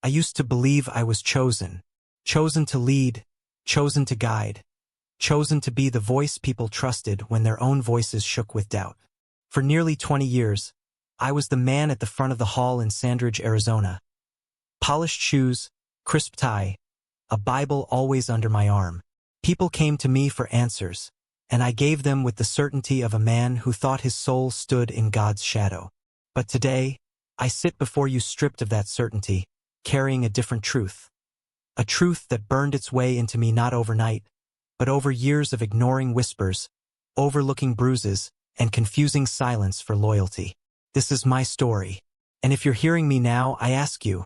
I used to believe I was chosen. Chosen to lead, chosen to guide, chosen to be the voice people trusted when their own voices shook with doubt. For nearly 20 years, I was the man at the front of the hall in Sandridge, Arizona. Polished shoes, crisp tie, a Bible always under my arm. People came to me for answers, and I gave them with the certainty of a man who thought his soul stood in God's shadow. But today, I sit before you stripped of that certainty, carrying a different truth. A truth that burned its way into me not overnight, but over years of ignoring whispers, overlooking bruises, and confusing silence for loyalty. This is my story, and if you're hearing me now, I ask you,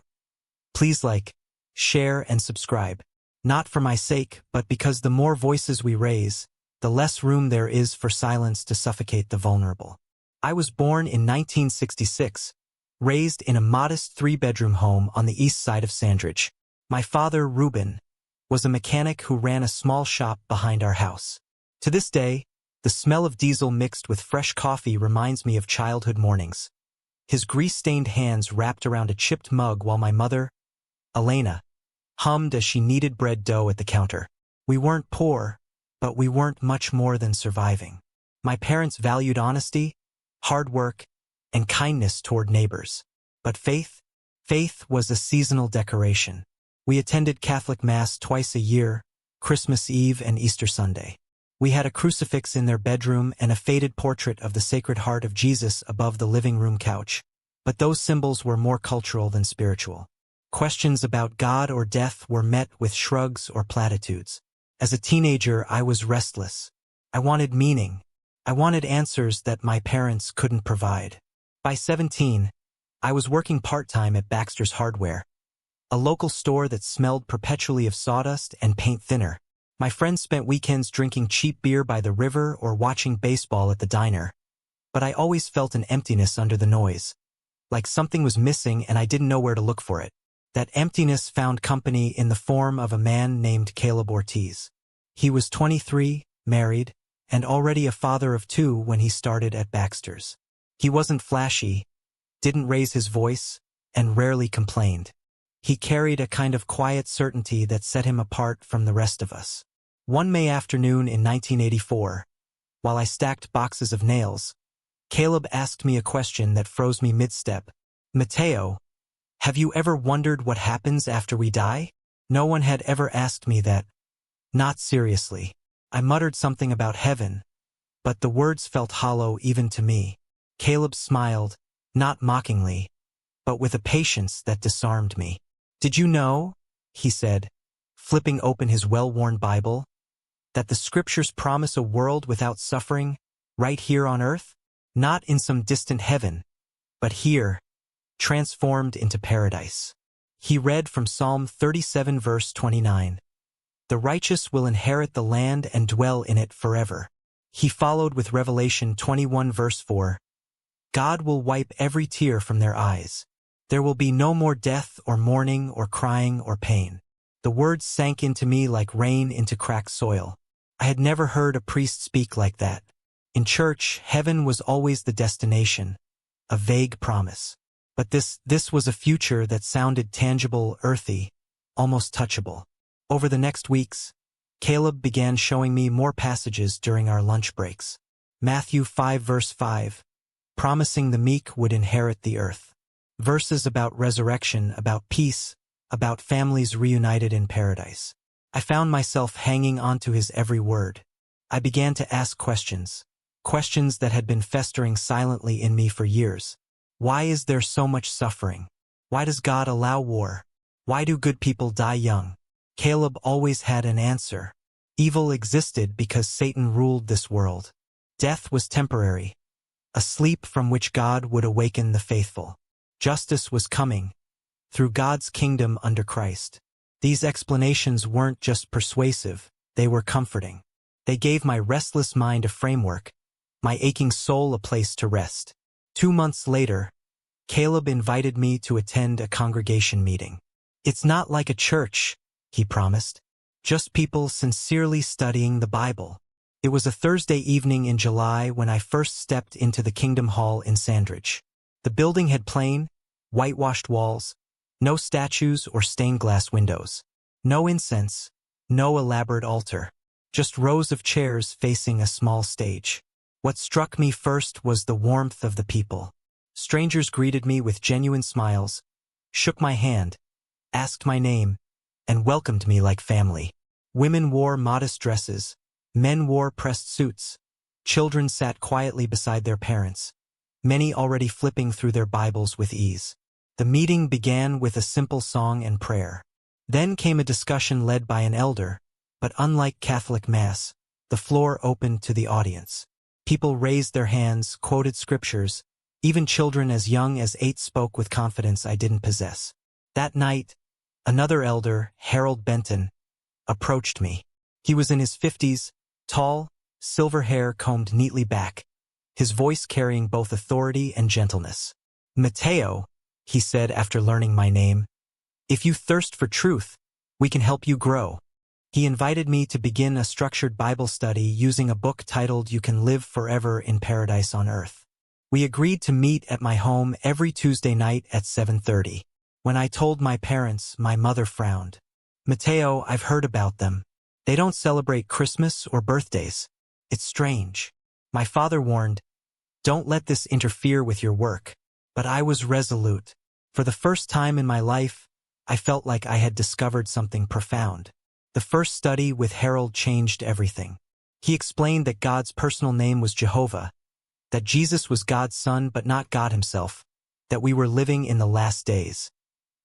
please like, share, and subscribe. Not for my sake, but because the more voices we raise, the less room there is for silence to suffocate the vulnerable. I was born in 1966, raised in a modest 3-bedroom home on the east side of Sandridge. My father, Reuben, was a mechanic who ran a small shop behind our house. To this day, the smell of diesel mixed with fresh coffee reminds me of childhood mornings. His grease-stained hands wrapped around a chipped mug while my mother, Elena, hummed as she kneaded bread dough at the counter. We weren't poor, but we weren't much more than surviving. My parents valued honesty, hard work, and kindness toward neighbors. But faith was a seasonal decoration. We attended Catholic Mass twice a year, Christmas Eve and Easter Sunday. We had a crucifix in their bedroom and a faded portrait of the Sacred Heart of Jesus above the living room couch. But those symbols were more cultural than spiritual. Questions about God or death were met with shrugs or platitudes. As a teenager, I was restless. I wanted meaning. I wanted answers that my parents couldn't provide. By 17, I was working part-time at Baxter's Hardware, a local store that smelled perpetually of sawdust and paint thinner. My friends spent weekends drinking cheap beer by the river or watching baseball at the diner. But I always felt an emptiness under the noise, like something was missing and I didn't know where to look for it. That emptiness found company in the form of a man named Caleb Ortiz. He was 23, married, and already a father of 2 when he started at Baxter's. He wasn't flashy, didn't raise his voice, and rarely complained. He carried a kind of quiet certainty that set him apart from the rest of us. One May afternoon in 1984, while I stacked boxes of nails, Caleb asked me a question that froze me mid-step. "Mateo, have you ever wondered what happens after we die?" No one had ever asked me that. Not seriously. I muttered something about heaven, but the words felt hollow even to me. Caleb smiled, not mockingly, but with a patience that disarmed me. "Did you know," he said, flipping open his well-worn Bible, "that the scriptures promise a world without suffering, right here on earth? Not in some distant heaven, but here, transformed into paradise." He read from Psalm 37 verse 29. "The righteous will inherit the land and dwell in it forever." He followed with Revelation 21 verse 4. "God will wipe every tear from their eyes. There will be no more death or mourning or crying or pain." The words sank into me like rain into cracked soil. I had never heard a priest speak like that. In church, heaven was always the destination, a vague promise. But this was a future that sounded tangible, earthy, almost touchable. Over the next weeks, Caleb began showing me more passages during our lunch breaks. Matthew 5 verse 5, promising the meek would inherit the earth. Verses about resurrection, about peace, about families reunited in paradise. I found myself hanging onto his every word. I began to ask questions that had been festering silently in me for years. Why is there so much suffering? Why does God allow war? Why do good people die young? Caleb always had an answer. Evil existed because Satan ruled this world. Death was temporary, a sleep from which God would awaken the faithful. Justice was coming, through God's kingdom under Christ. These explanations weren't just persuasive, they were comforting. They gave my restless mind a framework, my aching soul a place to rest. 2 months later, Caleb invited me to attend a congregation meeting. "It's not like a church," he promised, "just people sincerely studying the Bible." It was a Thursday evening in July when I first stepped into the Kingdom Hall in Sandridge. The building had plain, whitewashed walls, No statues or stained glass windows. No incense. No elaborate altar. Just rows of chairs facing a small stage. What struck me first was the warmth of the people. Strangers greeted me with genuine smiles, shook my hand, asked my name, and welcomed me like family. Women wore modest dresses. Men wore pressed suits. Children sat quietly beside their parents, many already flipping through their Bibles with ease. The meeting began with a simple song and prayer. Then came a discussion led by an elder, but unlike Catholic Mass, the floor opened to the audience. People raised their hands, quoted scriptures. Even children as young as 8 spoke with confidence I didn't possess. That night, another elder, Harold Benton, approached me. He was in his 50s, tall, silver hair combed neatly back, his voice carrying both authority and gentleness. "Mateo," he said after learning my name, "if you thirst for truth, we can help you grow." He invited me to begin a structured Bible study using a book titled You Can Live Forever in Paradise on Earth. We agreed to meet at my home every Tuesday night at 7:30. When I told my parents, my mother frowned. "Mateo, I've heard about them. They don't celebrate Christmas or birthdays. It's strange." My father warned, "Don't let this interfere with your work." But I was resolute. For the first time in my life, I felt like I had discovered something profound. The first study with Harold changed everything. He explained that God's personal name was Jehovah, that Jesus was God's son but not God himself, that we were living in the last days.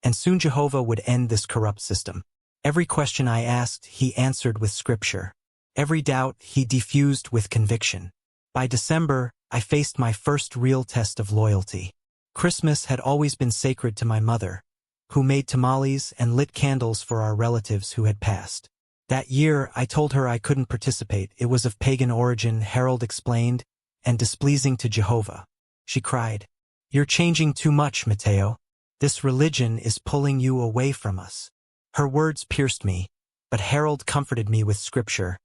And soon Jehovah would end this corrupt system. Every question I asked, he answered with scripture. Every doubt, he diffused with conviction. By December, I faced my first real test of loyalty. Christmas had always been sacred to my mother, who made tamales and lit candles for our relatives who had passed. That year, I told her I couldn't participate. It was of pagan origin, Harold explained, and displeasing to Jehovah. She cried, "You're changing too much, Mateo. This religion is pulling you away from us." Her words pierced me, but Harold comforted me with scripture.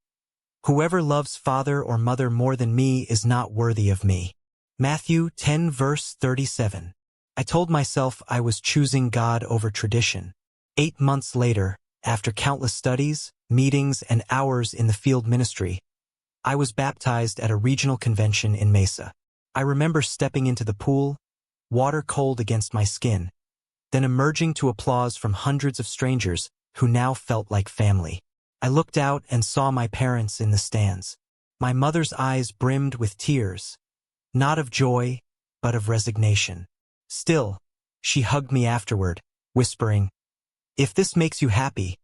"Whoever loves father or mother more than me is not worthy of me." Matthew 10 verse 37. I told myself I was choosing God over tradition. 8 months later, after countless studies, meetings, and hours in the field ministry, I was baptized at a regional convention in Mesa. I remember stepping into the pool, water cold against my skin, then emerging to applause from hundreds of strangers who now felt like family. I looked out and saw my parents in the stands. My mother's eyes brimmed with tears, not of joy, but of resignation. Still, she hugged me afterward, whispering, "If this makes you happy,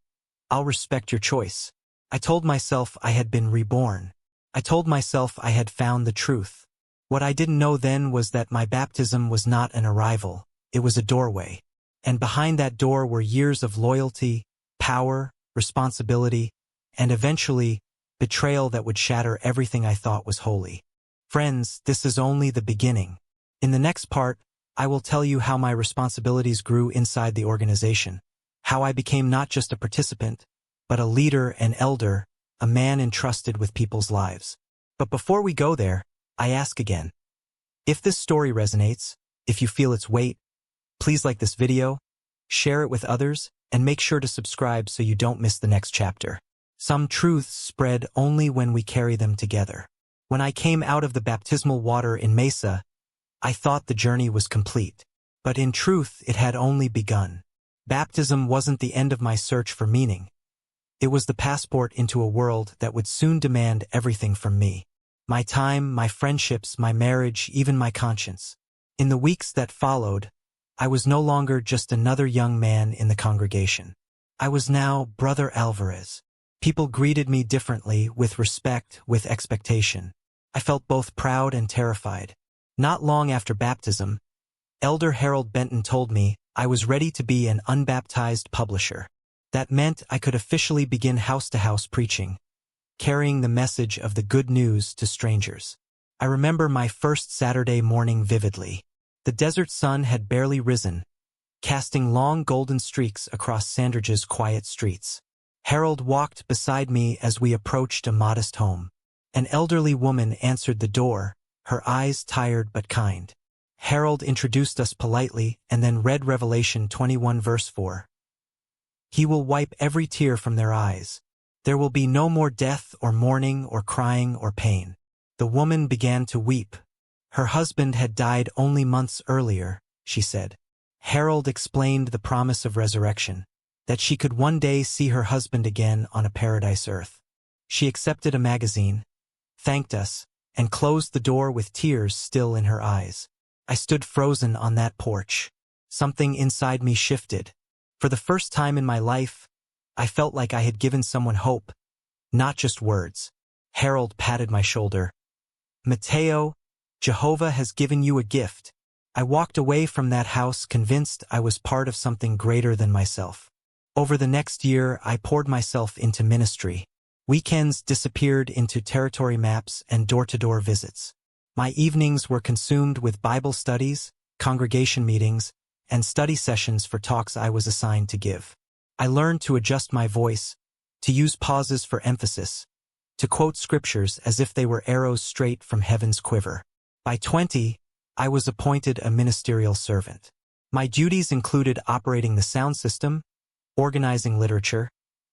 I'll respect your choice." I told myself I had been reborn. I told myself I had found the truth. What I didn't know then was that my baptism was not an arrival, it was a doorway. And behind that door were years of loyalty, power, responsibility, and eventually, betrayal that would shatter everything I thought was holy. Friends, this is only the beginning. In the next part, I will tell you how my responsibilities grew inside the organization, how I became not just a participant, but a leader and elder, a man entrusted with people's lives. But before we go there, I ask again. If this story resonates, if you feel its weight, please like this video, share it with others, and make sure to subscribe so you don't miss the next chapter. Some truths spread only when we carry them together. When I came out of the baptismal water in Mesa, I thought the journey was complete. But in truth, it had only begun. Baptism wasn't the end of my search for meaning. It was the passport into a world that would soon demand everything from me. My time, my friendships, my marriage, even my conscience. In the weeks that followed, I was no longer just another young man in the congregation. I was now Brother Alvarez. People greeted me differently, with respect, with expectation. I felt both proud and terrified. Not long after baptism, Elder Harold Benton told me I was ready to be an unbaptized publisher. That meant I could officially begin house-to-house preaching, carrying the message of the good news to strangers. I remember my first Saturday morning vividly. The desert sun had barely risen, casting long golden streaks across Sandridge's quiet streets. Harold walked beside me as we approached a modest home. An elderly woman answered the door, her eyes tired but kind. Harold introduced us politely and then read Revelation 21 verse 4. He will wipe every tear from their eyes. There will be no more death or mourning or crying or pain. The woman began to weep. Her husband had died only months earlier, she said. Harold explained the promise of resurrection, that she could one day see her husband again on a paradise earth. She accepted a magazine, thanked us, and closed the door with tears still in her eyes. I stood frozen on that porch. Something inside me shifted. For the first time in my life, I felt like I had given someone hope, not just words. Harold patted my shoulder. Mateo, Jehovah has given you a gift. I walked away from that house convinced I was part of something greater than myself. Over the next year, I poured myself into ministry. Weekends disappeared into territory maps and door-to-door visits. My evenings were consumed with Bible studies, congregation meetings, and study sessions for talks I was assigned to give. I learned to adjust my voice, to use pauses for emphasis, to quote scriptures as if they were arrows straight from heaven's quiver. By 20, I was appointed a ministerial servant. My duties included operating the sound system, organizing literature,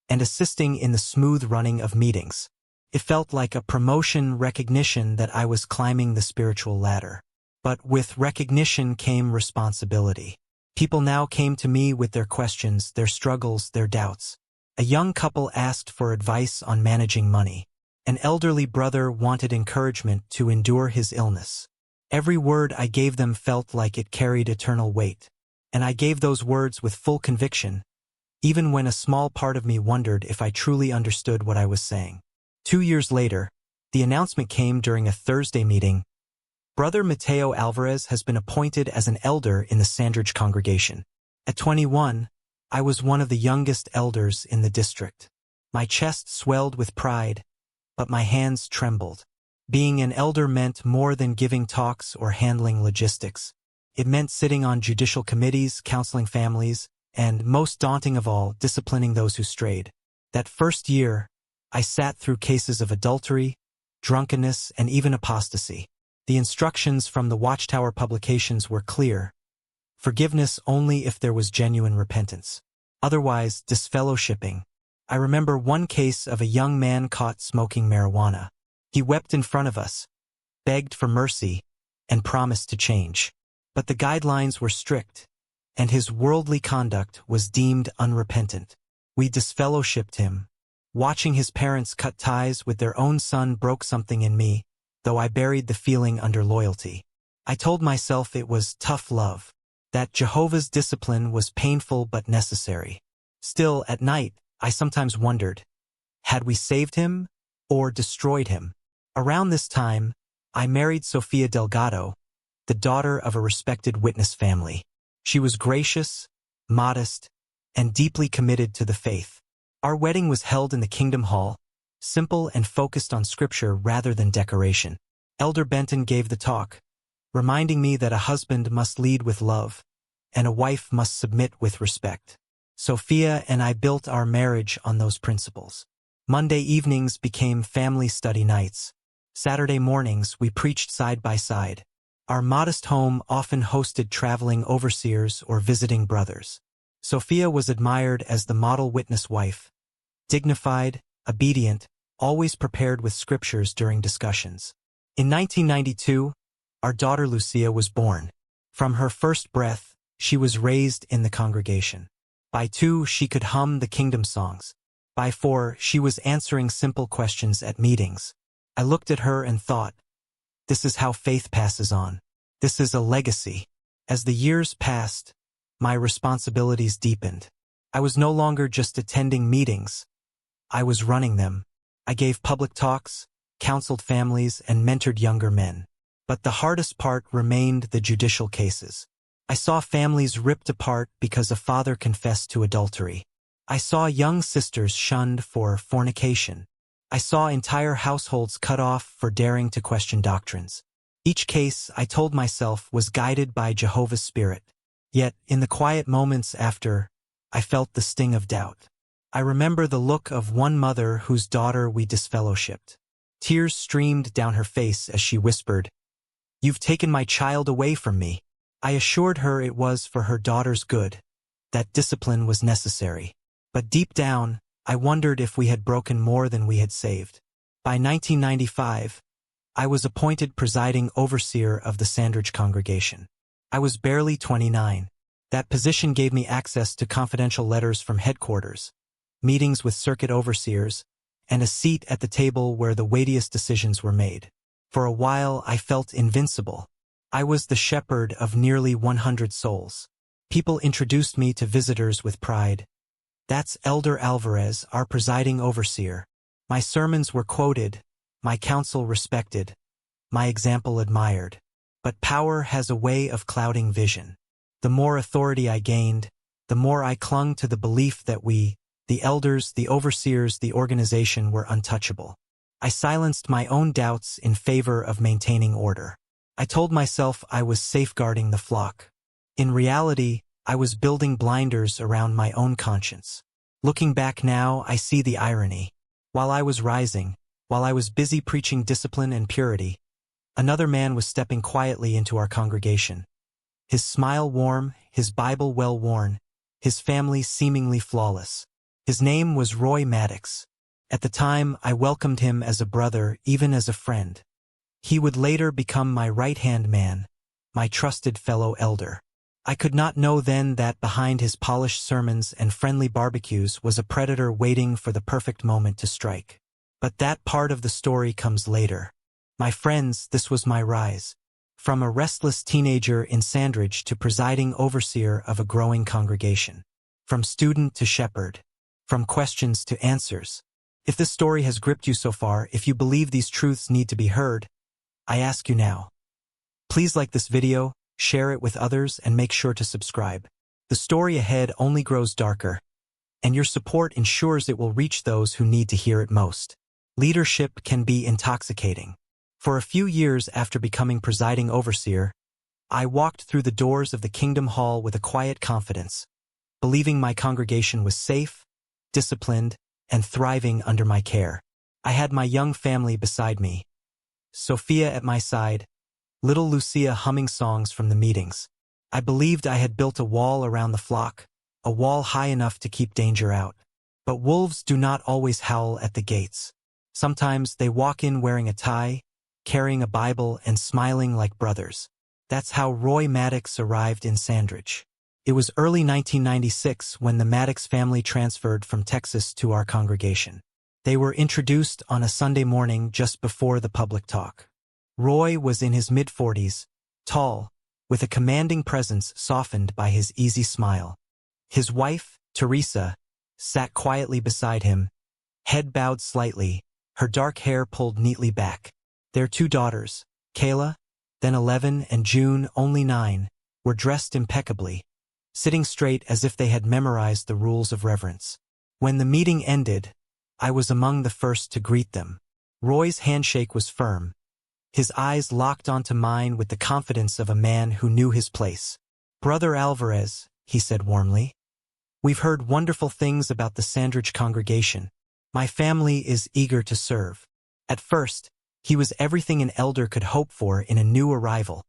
and assisting in the smooth running of meetings. It felt like a promotion recognition that I was climbing the spiritual ladder. But with recognition came responsibility. People now came to me with their questions, their struggles, their doubts. A young couple asked for advice on managing money. An elderly brother wanted encouragement to endure his illness. Every word I gave them felt like it carried eternal weight. And I gave those words with full conviction, even when a small part of me wondered if I truly understood what I was saying. 2 years later, the announcement came during a Thursday meeting. Brother Mateo Alvarez has been appointed as an elder in the Sandridge congregation. At 21, I was one of the youngest elders in the district. My chest swelled with pride, but my hands trembled. Being an elder meant more than giving talks or handling logistics. It meant sitting on judicial committees, counseling families, and, most daunting of all, disciplining those who strayed. That first year, I sat through cases of adultery, drunkenness, and even apostasy. The instructions from the Watchtower publications were clear. Forgiveness only if there was genuine repentance. Otherwise, disfellowshipping. I remember one case of a young man caught smoking marijuana. He wept in front of us, begged for mercy, and promised to change. But the guidelines were strict, and his worldly conduct was deemed unrepentant. We disfellowshipped him. Watching his parents cut ties with their own son broke something in me, though I buried the feeling under loyalty. I told myself it was tough love, that Jehovah's discipline was painful but necessary. Still, at night, I sometimes wondered, had we saved him or destroyed him? Around this time, I married Sofia Delgado, the daughter of a respected witness family. She was gracious, modest, and deeply committed to the faith. Our wedding was held in the Kingdom Hall, simple and focused on scripture rather than decoration. Elder Benton gave the talk, reminding me that a husband must lead with love, and a wife must submit with respect. Sophia and I built our marriage on those principles. Monday evenings became family study nights. Saturday mornings we preached side by side. Our modest home often hosted traveling overseers or visiting brothers. Sophia was admired as the model witness wife, dignified, obedient, always prepared with scriptures during discussions. In 1992, our daughter Lucia was born. From her first breath, she was raised in the congregation. By 2, she could hum the kingdom songs. By 4, she was answering simple questions at meetings. I looked at her and thought, this is how faith passes on. This is a legacy. As the years passed, my responsibilities deepened. I was no longer just attending meetings. I was running them. I gave public talks, counseled families, and mentored younger men. But the hardest part remained the judicial cases. I saw families ripped apart because a father confessed to adultery. I saw young sisters shunned for fornication. I saw entire households cut off for daring to question doctrines. Each case, I told myself, was guided by Jehovah's Spirit. Yet, in the quiet moments after, I felt the sting of doubt. I remember the look of one mother whose daughter we disfellowshipped. Tears streamed down her face as she whispered, "You've taken my child away from me." I assured her it was for her daughter's good, that discipline was necessary. But deep down, I wondered if we had broken more than we had saved. By 1995, I was appointed presiding overseer of the Sandridge congregation. I was barely 29. That position gave me access to confidential letters from headquarters, meetings with circuit overseers, and a seat at the table where the weightiest decisions were made. For a while, I felt invincible. I was the shepherd of nearly 100 souls. People introduced me to visitors with pride. "That's Elder Alvarez, our presiding overseer." My sermons were quoted, my counsel respected, my example admired. But power has a way of clouding vision. The more authority I gained, the more I clung to the belief that we, the elders, the overseers, the organization, were untouchable. I silenced my own doubts in favor of maintaining order. I told myself I was safeguarding the flock. In reality, I was building blinders around my own conscience. Looking back now, I see the irony. While I was rising, while I was busy preaching discipline and purity, another man was stepping quietly into our congregation. His smile warm, his Bible well-worn, his family seemingly flawless. His name was Roy Maddox. At the time, I welcomed him as a brother, even as a friend. He would later become my right-hand man, my trusted fellow elder. I could not know then that behind his polished sermons and friendly barbecues was a predator waiting for the perfect moment to strike. But that part of the story comes later. My friends, this was my rise. From a restless teenager in Sandridge to presiding overseer of a growing congregation. From student to shepherd. From questions to answers. If this story has gripped you so far, if you believe these truths need to be heard, I ask you now. Please like this video, share it with others, and make sure to subscribe. The story ahead only grows darker, and your support ensures it will reach those who need to hear it most. Leadership can be intoxicating. For a few years after becoming presiding overseer, I walked through the doors of the Kingdom Hall with a quiet confidence, believing my congregation was safe, disciplined, and thriving under my care. I had my young family beside me, Sophia at my side, little Lucia humming songs from the meetings. I believed I had built a wall around the flock, a wall high enough to keep danger out. But wolves do not always howl at the gates. Sometimes they walk in wearing a tie, carrying a Bible, and smiling like brothers. That's how Roy Maddox arrived in Sandridge. It was early 1996 when the Maddox family transferred from Texas to our congregation. They were introduced on a Sunday morning just before the public talk. Roy was in his mid-40s, tall, with a commanding presence softened by his easy smile. His wife, Teresa, sat quietly beside him, head bowed slightly, her dark hair pulled neatly back. Their two daughters, Kayla, then 11, and June, only 9, were dressed impeccably, sitting straight as if they had memorized the rules of reverence. When the meeting ended, I was among the first to greet them. Roy's handshake was firm, his eyes locked onto mine with the confidence of a man who knew his place. "Brother Alvarez," he said warmly, "we've heard wonderful things about the Sandridge congregation. My family is eager to serve." At first, he was everything an elder could hope for in a new arrival.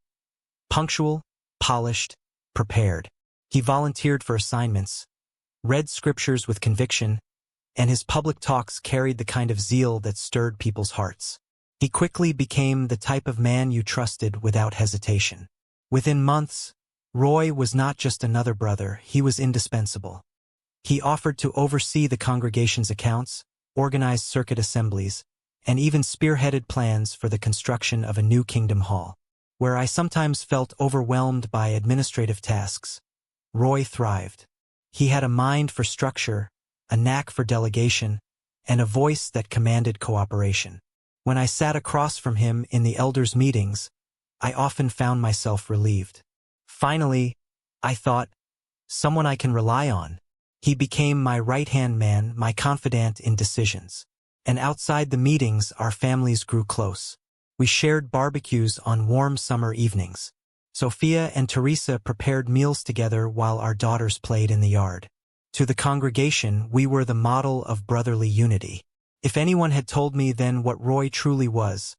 Punctual, polished, prepared. He volunteered for assignments, read scriptures with conviction, and his public talks carried the kind of zeal that stirred people's hearts. He quickly became the type of man you trusted without hesitation. Within months, Roy was not just another brother, he was indispensable. He offered to oversee the congregation's accounts, organize circuit assemblies, and even spearheaded plans for the construction of a new Kingdom Hall. Where I sometimes felt overwhelmed by administrative tasks, Roy thrived. He had a mind for structure, a knack for delegation, and a voice that commanded cooperation. When I sat across from him in the elders' meetings, I often found myself relieved. Finally, I thought, someone I can rely on. He became my right-hand man, my confidant in decisions. And outside the meetings, our families grew close. We shared barbecues on warm summer evenings. Sophia and Teresa prepared meals together while our daughters played in the yard. To the congregation, we were the model of brotherly unity. If anyone had told me then what Roy truly was,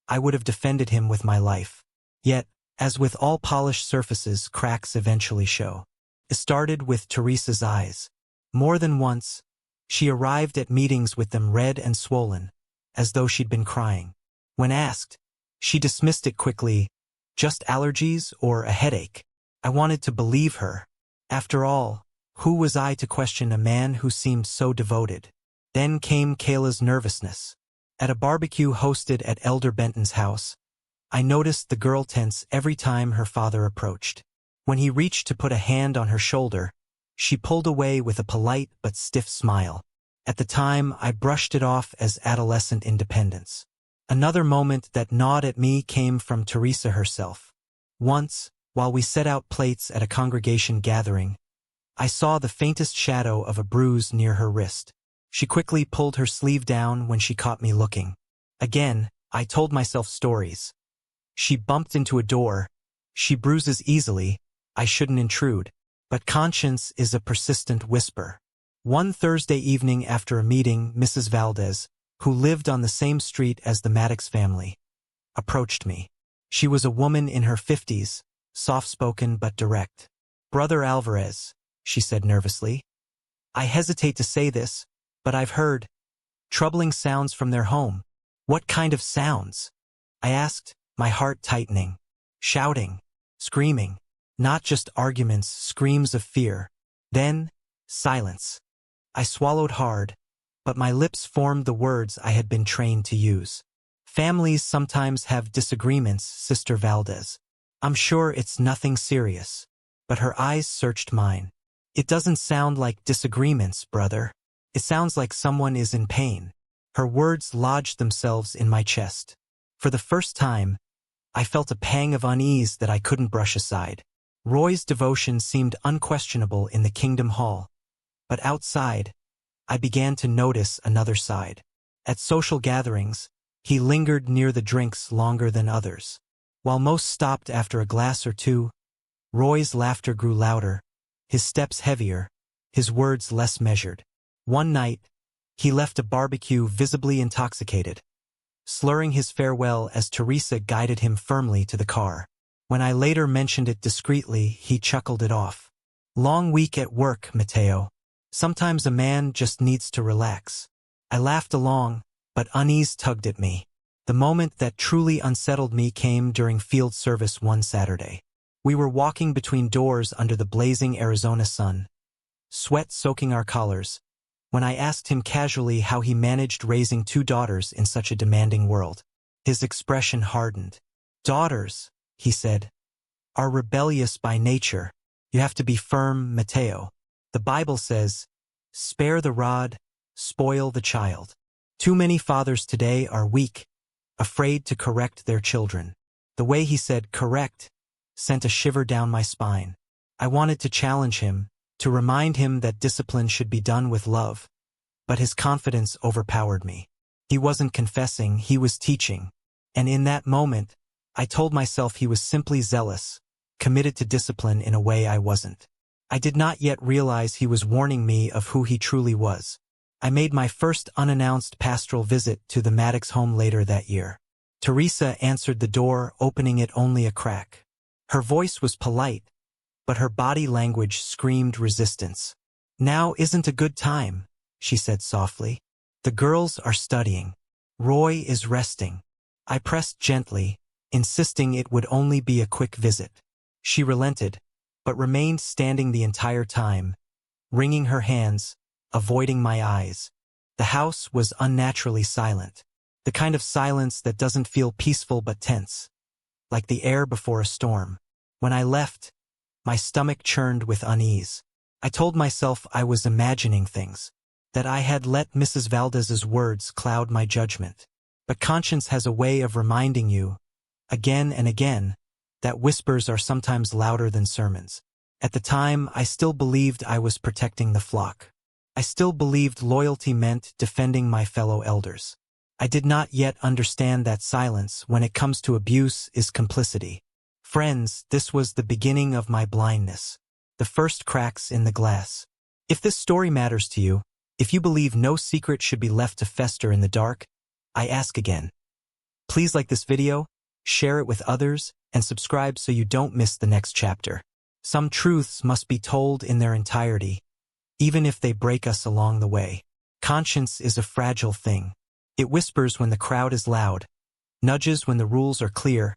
I would have defended him with my life. Yet, as with all polished surfaces, cracks eventually show. It started with Teresa's eyes. More than once, she arrived at meetings with them red and swollen, as though she'd been crying. When asked, she dismissed it quickly, just allergies or a headache. I wanted to believe her. After all, who was I to question a man who seemed so devoted? Then came Kayla's nervousness. At a barbecue hosted at Elder Benton's house, I noticed the girl tense every time her father approached. When he reached to put a hand on her shoulder, she pulled away with a polite but stiff smile. At the time, I brushed it off as adolescent independence. Another moment that gnawed at me came from Teresa herself. Once, while we set out plates at a congregation gathering, I saw the faintest shadow of a bruise near her wrist. She quickly pulled her sleeve down when she caught me looking. Again, I told myself stories. She bumped into a door. She bruises easily. I shouldn't intrude. But conscience is a persistent whisper. One Thursday evening after a meeting, Mrs. Valdez, who lived on the same street as the Maddox family, approached me. She was a woman in her 50s, soft-spoken but direct. "Brother Alvarez," she said nervously. "I hesitate to say this, but I've heard troubling sounds from their home." "What kind of sounds?" I asked, my heart tightening. "Shouting, screaming, not just arguments, screams of fear." Then, silence. I swallowed hard, but my lips formed the words I had been trained to use. "Families sometimes have disagreements, Sister Valdez. I'm sure it's nothing serious." But her eyes searched mine. "It doesn't sound like disagreements, brother. It sounds like someone is in pain." Her words lodged themselves in my chest. For the first time, I felt a pang of unease that I couldn't brush aside. Roy's devotion seemed unquestionable in the Kingdom Hall. But outside, I began to notice another side. At social gatherings, he lingered near the drinks longer than others. While most stopped after a glass or two, Roy's laughter grew louder, his steps heavier, his words less measured. One night, he left a barbecue visibly intoxicated, slurring his farewell as Teresa guided him firmly to the car. When I later mentioned it discreetly, he chuckled it off. "Long week at work, Mateo. Sometimes a man just needs to relax." I laughed along, but unease tugged at me. The moment that truly unsettled me came during field service one Saturday. We were walking between doors under the blazing Arizona sun, sweat soaking our collars, when I asked him casually how he managed raising 2 daughters in such a demanding world. His expression hardened. "Daughters," he said, "are rebellious by nature. You have to be firm, Mateo. The Bible says, 'Spare the rod, spoil the child.' Too many fathers today are weak, afraid to correct their children." The way he said "correct" sent a shiver down my spine. I wanted to challenge him, to remind him that discipline should be done with love. But his confidence overpowered me. He wasn't confessing, he was teaching. And in that moment, I told myself he was simply zealous, committed to discipline in a way I wasn't. I did not yet realize he was warning me of who he truly was. I made my first unannounced pastoral visit to the Maddox home later that year. Teresa answered the door, opening it only a crack. Her voice was polite, but her body language screamed resistance. "Now isn't a good time," she said softly. "The girls are studying. Roy is resting." I pressed gently, insisting it would only be a quick visit. She relented, but remained standing the entire time, wringing her hands, avoiding my eyes. The house was unnaturally silent, the kind of silence that doesn't feel peaceful but tense, like the air before a storm. When I left, my stomach churned with unease. I told myself I was imagining things, that I had let Mrs. Valdez's words cloud my judgment. But conscience has a way of reminding you, again and again, that whispers are sometimes louder than sermons. At the time, I still believed I was protecting the flock. I still believed loyalty meant defending my fellow elders. I did not yet understand that silence, when it comes to abuse, is complicity. Friends, this was the beginning of my blindness, the first cracks in the glass. If this story matters to you, if you believe no secret should be left to fester in the dark, I ask again. Please like this video, share it with others, and subscribe so you don't miss the next chapter. Some truths must be told in their entirety, even if they break us along the way. Conscience is a fragile thing. It whispers when the crowd is loud, nudges when the rules are clear,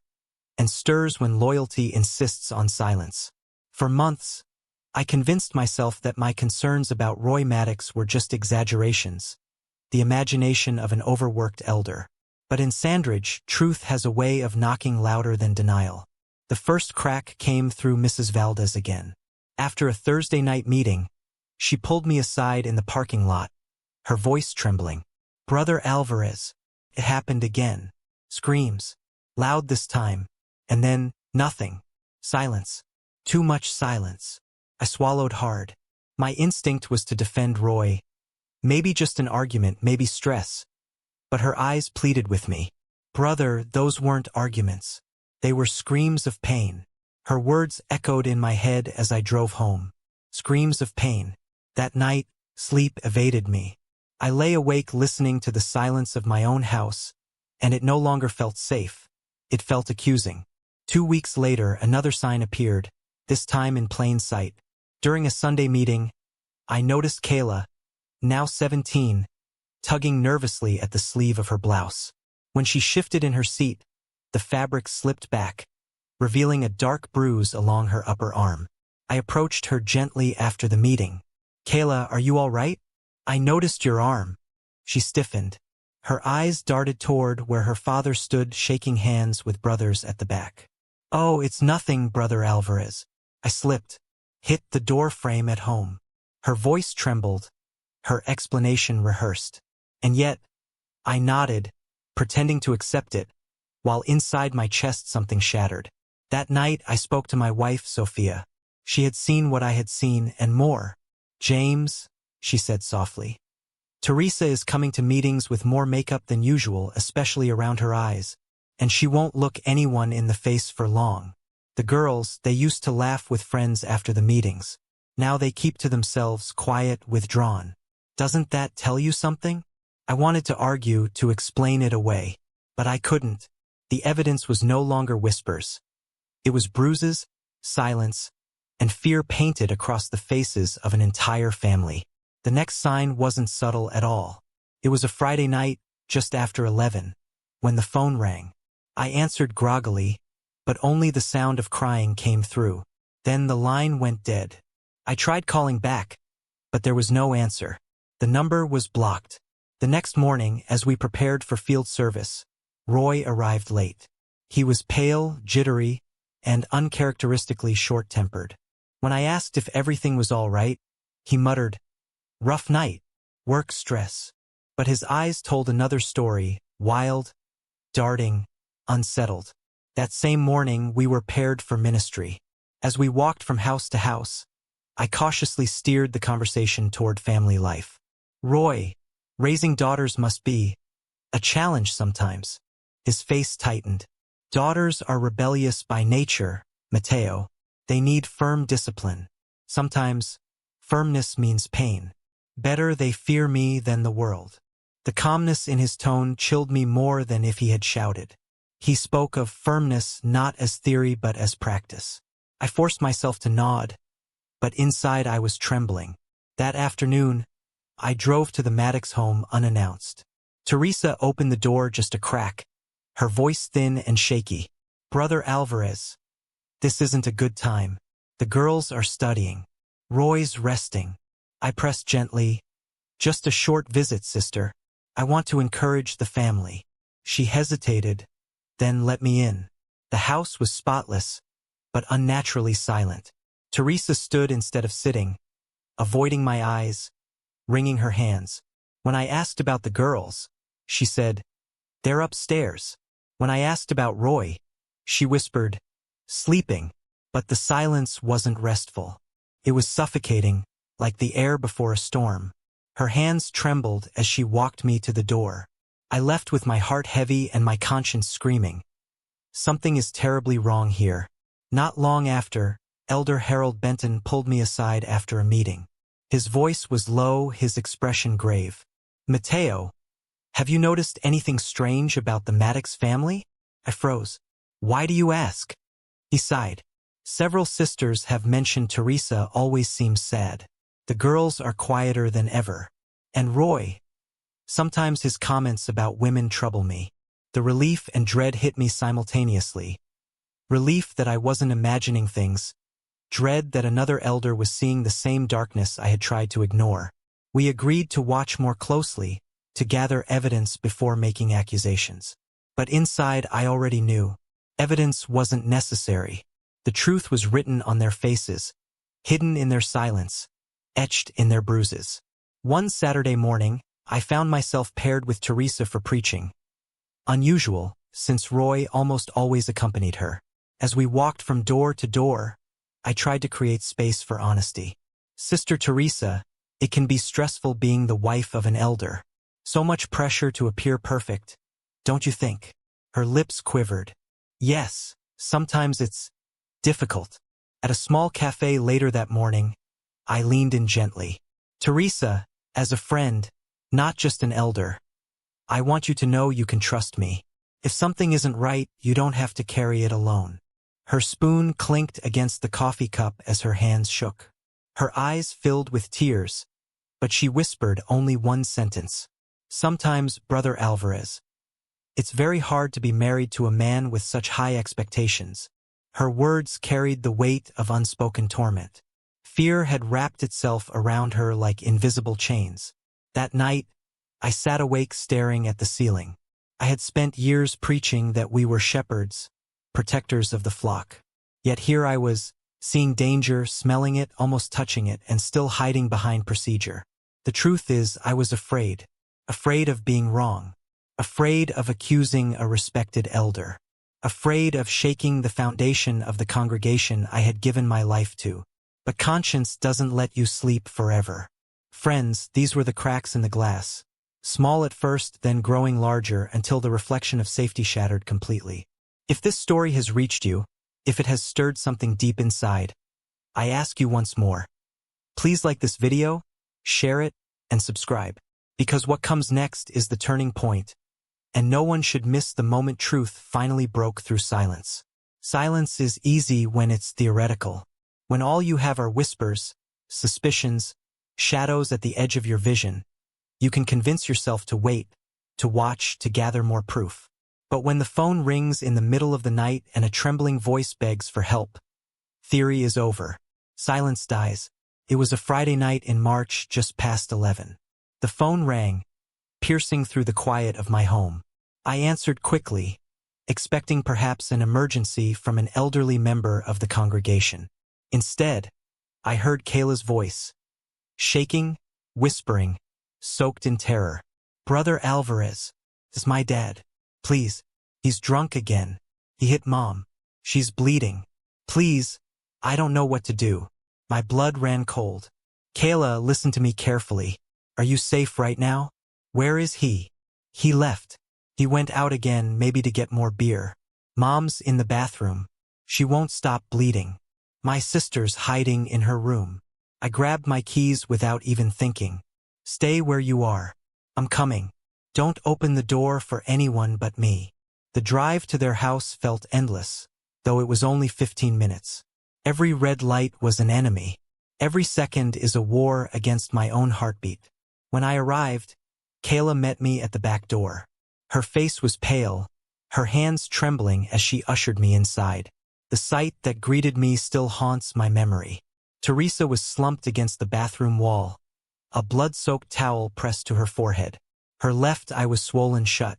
and stirs when loyalty insists on silence. For months, I convinced myself that my concerns about Roy Maddox were just exaggerations, the imagination of an overworked elder. But in Sandridge, truth has a way of knocking louder than denial. The first crack came through Mrs. Valdez again. After a Thursday night meeting, she pulled me aside in the parking lot, her voice trembling. "Brother Alvarez, it happened again." Screams. Loud this time. And then, nothing. Silence. Too much silence. I swallowed hard. My instinct was to defend Roy. Maybe just an argument, maybe stress. But her eyes pleaded with me. "Brother, those weren't arguments. They were screams of pain." Her words echoed in my head as I drove home. Screams of pain. That night, sleep evaded me. I lay awake listening to the silence of my own house, and it no longer felt safe. It felt accusing. 2 weeks later, another sign appeared, this time in plain sight. During a Sunday meeting, I noticed Kayla, now 17, tugging nervously at the sleeve of her blouse. When she shifted in her seat, the fabric slipped back, revealing a dark bruise along her upper arm. I approached her gently after the meeting. "Kayla, are you all right? I noticed your arm." She stiffened. Her eyes darted toward where her father stood shaking hands with brothers at the back. "Oh, it's nothing, Brother Alvarez." I slipped, hit the door frame at home. Her voice trembled, her explanation rehearsed. And yet, I nodded, pretending to accept it, while inside my chest something shattered. That night I spoke to my wife, Sophia. She had seen what I had seen and more. "James," she said softly, "Teresa is coming to meetings with more makeup than usual, especially around her eyes, and she won't look anyone in the face for long. The girls, they used to laugh with friends after the meetings. Now they keep to themselves, quiet, withdrawn. Doesn't that tell you something?" I wanted to argue, to explain it away, but I couldn't. The evidence was no longer whispers. It was bruises, silence, and fear painted across the faces of an entire family. The next sign wasn't subtle at all. It was a Friday night, just after 11, when the phone rang. I answered groggily, but only the sound of crying came through. Then the line went dead. I tried calling back, but there was no answer. The number was blocked. The next morning, as we prepared for field service, Roy arrived late. He was pale, jittery, and uncharacteristically short-tempered. When I asked if everything was all right, he muttered, "Rough night, work stress." But his eyes told another story, wild, darting, unsettled. That same morning, we were paired for ministry. As we walked from house to house, I cautiously steered the conversation toward family life. "Roy, raising daughters must be a challenge sometimes." His face tightened. "Daughters are rebellious by nature, Mateo. They need firm discipline. Sometimes, firmness means pain. Better they fear me than the world." The calmness in his tone chilled me more than if he had shouted. He spoke of firmness not as theory but as practice. I forced myself to nod, but inside I was trembling. That afternoon, I drove to the Maddox home unannounced. Teresa opened the door just a crack, her voice thin and shaky. "Brother Alvarez, this isn't a good time. The girls are studying. Roy's resting." I pressed gently, "Just a short visit, sister. I want to encourage the family." She hesitated, then let me in. The house was spotless, but unnaturally silent. Teresa stood instead of sitting, avoiding my eyes, wringing her hands. When I asked about the girls, she said, "They're upstairs." When I asked about Roy, she whispered, "Sleeping." But the silence wasn't restful. It was suffocating, like the air before a storm. Her hands trembled as she walked me to the door. I left with my heart heavy and my conscience screaming, "Something is terribly wrong here." Not long after, Elder Harold Benton pulled me aside after a meeting. His voice was low, his expression grave. "Mateo, have you noticed anything strange about the Maddox family?" I froze. "Why do you ask?" He sighed. Several sisters have mentioned Teresa always seems sad. The girls are quieter than ever. And Roy. Sometimes his comments about women trouble me. The relief and dread hit me simultaneously. Relief that I wasn't imagining things. Dread that another elder was seeing the same darkness I had tried to ignore. We agreed to watch more closely, to gather evidence before making accusations. But inside I already knew. Evidence wasn't necessary. The truth was written on their faces, hidden in their silence, etched in their bruises. One Saturday morning, I found myself paired with Teresa for preaching. Unusual, since Roy almost always accompanied her. As we walked from door to door, I tried to create space for honesty. Sister Teresa, it can be stressful being the wife of an elder. So much pressure to appear perfect, don't you think? Her lips quivered. Yes, sometimes it's difficult. At a small cafe later that morning, I leaned in gently. Teresa, as a friend, not just an elder. I want you to know you can trust me. If something isn't right, you don't have to carry it alone. Her spoon clinked against the coffee cup as her hands shook. Her eyes filled with tears, but she whispered only one sentence. Sometimes, Brother Alvarez. It's very hard to be married to a man with such high expectations. Her words carried the weight of unspoken torment. Fear had wrapped itself around her like invisible chains. That night, I sat awake staring at the ceiling. I had spent years preaching that we were shepherds, protectors of the flock. Yet here I was, seeing danger, smelling it, almost touching it, and still hiding behind procedure. The truth is, I was afraid. Afraid of being wrong. Afraid of accusing a respected elder. Afraid of shaking the foundation of the congregation I had given my life to. But conscience doesn't let you sleep forever. Friends, these were the cracks in the glass. Small at first, then growing larger until the reflection of safety shattered completely. If this story has reached you, if it has stirred something deep inside, I ask you once more. Please like this video, share it, and subscribe. Because what comes next is the turning point, and no one should miss the moment truth finally broke through silence. Silence is easy when it's theoretical. When all you have are whispers, suspicions, shadows at the edge of your vision, you can convince yourself to wait, to watch, to gather more proof. But when the phone rings in the middle of the night and a trembling voice begs for help, theory is over. Silence dies. It was a Friday night in March, just past 11. The phone rang, piercing through the quiet of my home. I answered quickly, expecting perhaps an emergency from an elderly member of the congregation. Instead, I heard Kayla's voice, shaking, whispering, soaked in terror. Brother Alvarez, it's my dad. Please, he's drunk again. He hit Mom. She's bleeding. Please, I don't know what to do. My blood ran cold. Kayla, listen to me carefully. Are you safe right now? Where is he? He left. He went out again, maybe to get more beer. Mom's in the bathroom. She won't stop bleeding. My sister's hiding in her room. I grabbed my keys without even thinking. Stay where you are. I'm coming. Don't open the door for anyone but me. The drive to their house felt endless, though it was only 15 minutes. Every red light was an enemy. Every second is a war against my own heartbeat. When I arrived, Kayla met me at the back door. Her face was pale, her hands trembling as she ushered me inside. The sight that greeted me still haunts my memory. Teresa was slumped against the bathroom wall, a blood-soaked towel pressed to her forehead. Her left eye was swollen shut.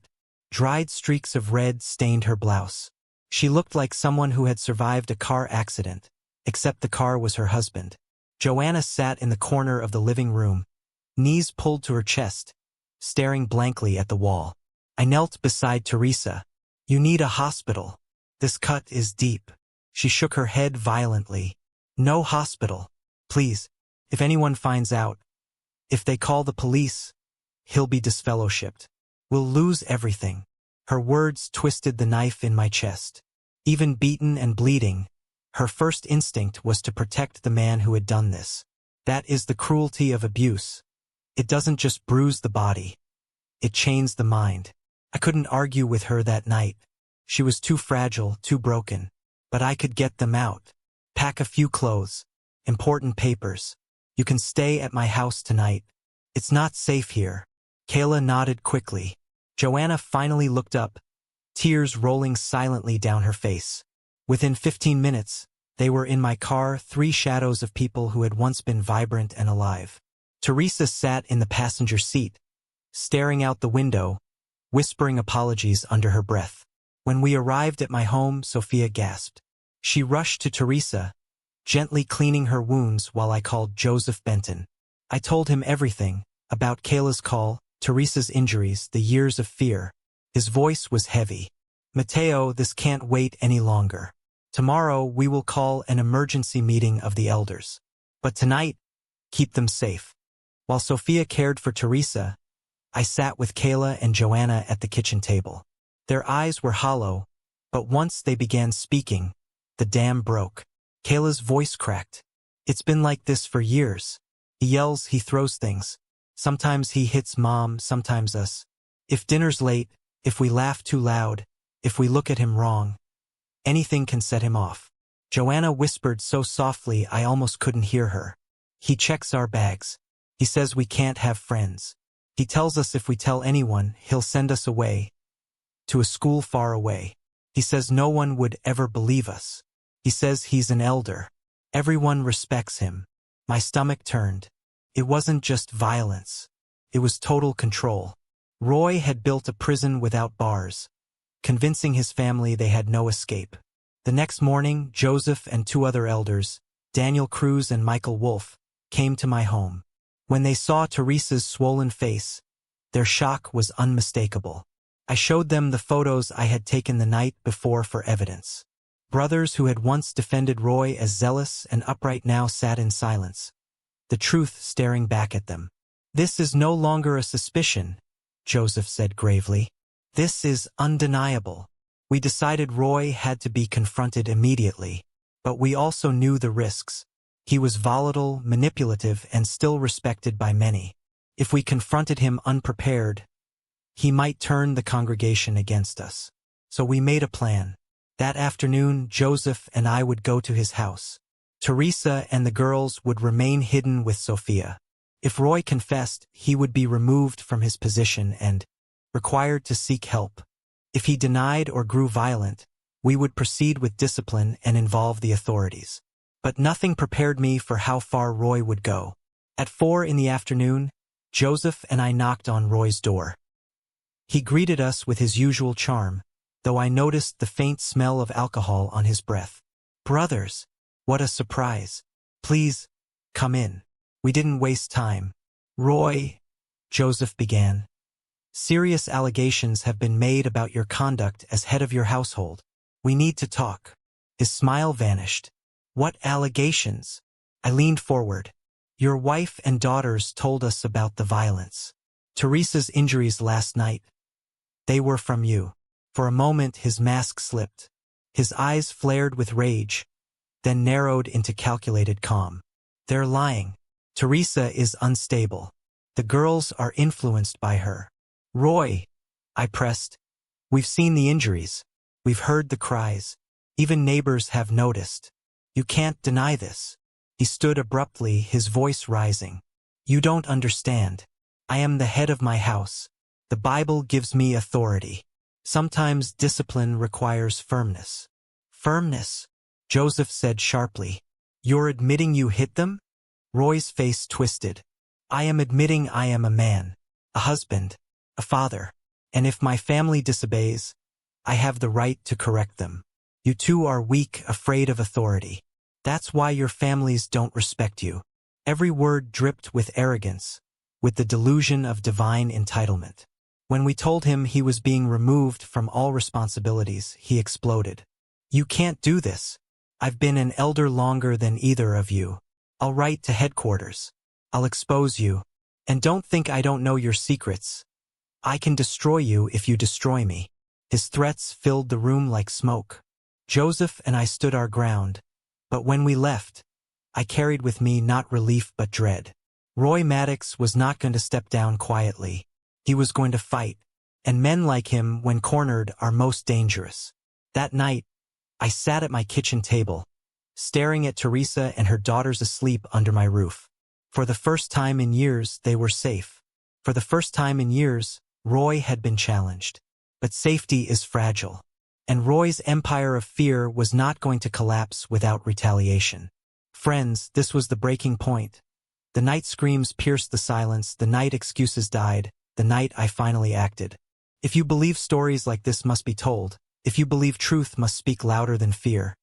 Dried streaks of red stained her blouse. She looked like someone who had survived a car accident, except the car was her husband. Joanna sat in the corner of the living room, knees pulled to her chest, staring blankly at the wall. I knelt beside Teresa. You need a hospital. This cut is deep. She shook her head violently. No hospital. Please. If anyone finds out, if they call the police, he'll be disfellowshipped. We'll lose everything. Her words twisted the knife in my chest. Even beaten and bleeding, her first instinct was to protect the man who had done this. That is the cruelty of abuse. It doesn't just bruise the body. It chains the mind. I couldn't argue with her that night. She was too fragile, too broken. But I could get them out. Pack a few clothes. Important papers. You can stay at my house tonight. It's not safe here. Kayla nodded quickly. Joanna finally looked up, tears rolling silently down her face. Within 15 minutes, they were in my car, 3 shadows of people who had once been vibrant and alive. Teresa sat in the passenger seat, staring out the window, whispering apologies under her breath. When we arrived at my home, Sophia gasped. She rushed to Teresa, gently cleaning her wounds while I called Joseph Benton. I told him everything, about Kayla's call, Teresa's injuries, the years of fear. His voice was heavy. Mateo, this can't wait any longer. Tomorrow we will call an emergency meeting of the elders. But tonight, keep them safe. While Sophia cared for Teresa, I sat with Kayla and Joanna at the kitchen table. Their eyes were hollow, but once they began speaking, the dam broke. Kayla's voice cracked. It's been like this for years. He yells, he throws things. Sometimes he hits Mom, sometimes us. If dinner's late, if we laugh too loud, if we look at him wrong, anything can set him off. Joanna whispered so softly I almost couldn't hear her. He checks our bags. He says we can't have friends. He tells us if we tell anyone, he'll send us away, to a school far away. He says no one would ever believe us. He says he's an elder. Everyone respects him. My stomach turned. It wasn't just violence. It was total control. Roy had built a prison without bars, convincing his family they had no escape. The next morning, Joseph and 2 other elders, Daniel Cruz and Michael Wolfe, came to my home. When they saw Teresa's swollen face, their shock was unmistakable. I showed them the photos I had taken the night before for evidence. Brothers who had once defended Roy as zealous and upright now sat in silence, the truth staring back at them. This is no longer a suspicion, Joseph said gravely. This is undeniable. We decided Roy had to be confronted immediately, but we also knew the risks. He was volatile, manipulative, and still respected by many. If we confronted him unprepared, he might turn the congregation against us. So we made a plan. That afternoon, Joseph and I would go to his house. Teresa and the girls would remain hidden with Sophia. If Roy confessed, he would be removed from his position and required to seek help. If he denied or grew violent, we would proceed with discipline and involve the authorities. But nothing prepared me for how far Roy would go. At 4 in the afternoon, Joseph and I knocked on Roy's door. He greeted us with his usual charm, though I noticed the faint smell of alcohol on his breath. Brothers, what a surprise. Please, come in. We didn't waste time. Roy, Joseph began. Serious allegations have been made about your conduct as head of your household. We need to talk. His smile vanished. What allegations? I leaned forward. Your wife and daughters told us about the violence. Teresa's injuries last night. They were from you. For a moment his mask slipped. His eyes flared with rage, then narrowed into calculated calm. They're lying. Teresa is unstable. The girls are influenced by her. Roy, I pressed. We've seen the injuries. We've heard the cries. Even neighbors have noticed. You can't deny this. He stood abruptly, his voice rising. You don't understand. I am the head of my house. The Bible gives me authority. Sometimes discipline requires firmness. Firmness, Joseph said sharply. You're admitting you hit them? Roy's face twisted. I am admitting I am a man, a husband, a father, and if my family disobeys, I have the right to correct them. You two are weak, afraid of authority. That's why your families don't respect you. Every word dripped with arrogance, with the delusion of divine entitlement. When we told him he was being removed from all responsibilities, he exploded. You can't do this. I've been an elder longer than either of you. I'll write to headquarters. I'll expose you. And don't think I don't know your secrets. I can destroy you if you destroy me. His threats filled the room like smoke. Joseph and I stood our ground, but when we left, I carried with me not relief but dread. Roy Maddox was not going to step down quietly. He was going to fight, and men like him, when cornered, are most dangerous. That night, I sat at my kitchen table, staring at Teresa and her daughters asleep under my roof. For the first time in years, they were safe. For the first time in years, Roy had been challenged. But safety is fragile. And Roy's empire of fear was not going to collapse without retaliation. Friends, this was the breaking point. The night screams pierced the silence, the night excuses died, the night I finally acted. If you believe stories like this must be told, if you believe truth must speak louder than fear,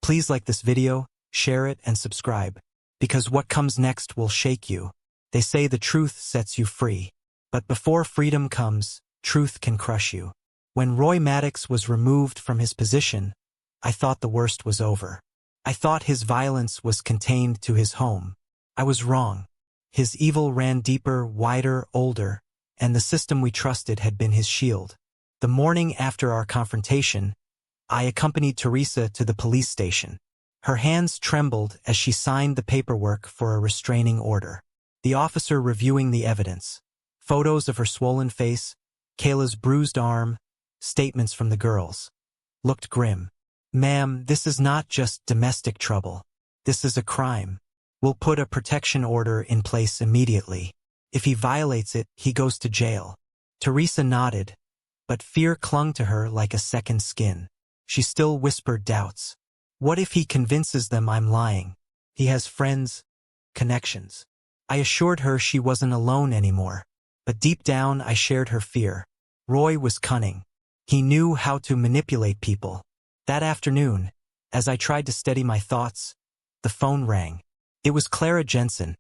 please like this video, share it, and subscribe. Because what comes next will shake you. They say the truth sets you free. But before freedom comes, truth can crush you. When Roy Maddox was removed from his position, I thought the worst was over. I thought his violence was contained to his home. I was wrong. His evil ran deeper, wider, older, and the system we trusted had been his shield. The morning after our confrontation, I accompanied Teresa to the police station. Her hands trembled as she signed the paperwork for a restraining order. The officer reviewing the evidence. Photos of her swollen face, Kayla's bruised arm, statements from the girls. Looked grim. "Ma'am, this is not just domestic trouble. This is a crime. We'll put a protection order in place immediately. If he violates it, he goes to jail." Teresa nodded, but fear clung to her like a second skin. She still whispered doubts. What if he convinces them I'm lying? He has friends, connections. I assured her she wasn't alone anymore. But deep down I shared her fear. Roy was cunning. He knew how to manipulate people. That afternoon, as I tried to steady my thoughts, the phone rang. It was Clara Jensen,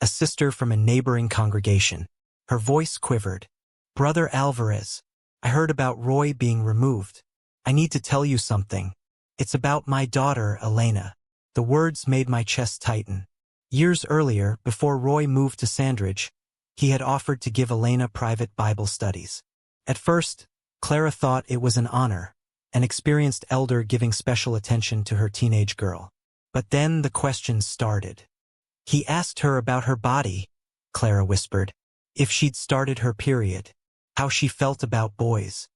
a sister from a neighboring congregation. Her voice quivered. "Brother Alvarez, I heard about Roy being removed. I need to tell you something. It's about my daughter, Elena." The words made my chest tighten. Years earlier, before Roy moved to Sandridge, he had offered to give Elena private Bible studies. At first, Clara thought it was an honor, an experienced elder giving special attention to her teenage girl. But then the questions started. "He asked her about her body," Clara whispered, "if she'd started her period, how she felt about boys.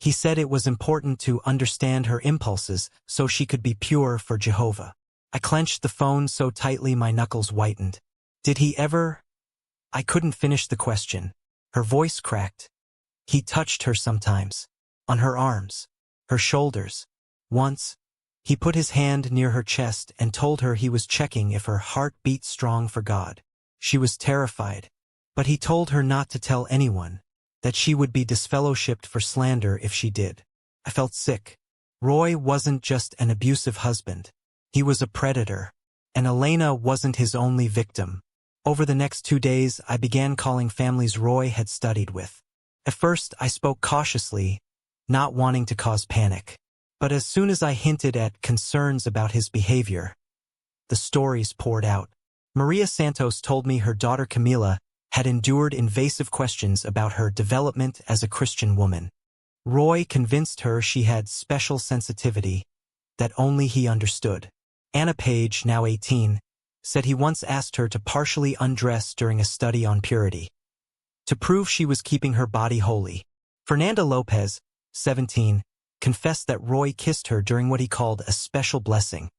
He said it was important to understand her impulses so she could be pure for Jehovah." I clenched the phone so tightly my knuckles whitened. "Did he ever—" I couldn't finish the question. Her voice cracked. "He touched her sometimes, on her arms, her shoulders. Once, he put his hand near her chest and told her he was checking if her heart beat strong for God. She was terrified, but he told her not to tell anyone, that she would be disfellowshipped for slander if she did." I felt sick. Roy wasn't just an abusive husband. He was a predator. And Elena wasn't his only victim. Over the next 2 days, I began calling families Roy had studied with. At first, I spoke cautiously, not wanting to cause panic. But as soon as I hinted at concerns about his behavior, the stories poured out. Maria Santos told me her daughter Camila had endured invasive questions about her development as a Christian woman. Roy convinced her she had special sensitivity that only he understood. Anna Page, now 18, said he once asked her to partially undress during a study on purity, to prove she was keeping her body holy. Fernanda Lopez, 17, confessed that Roy kissed her during what he called a special blessing,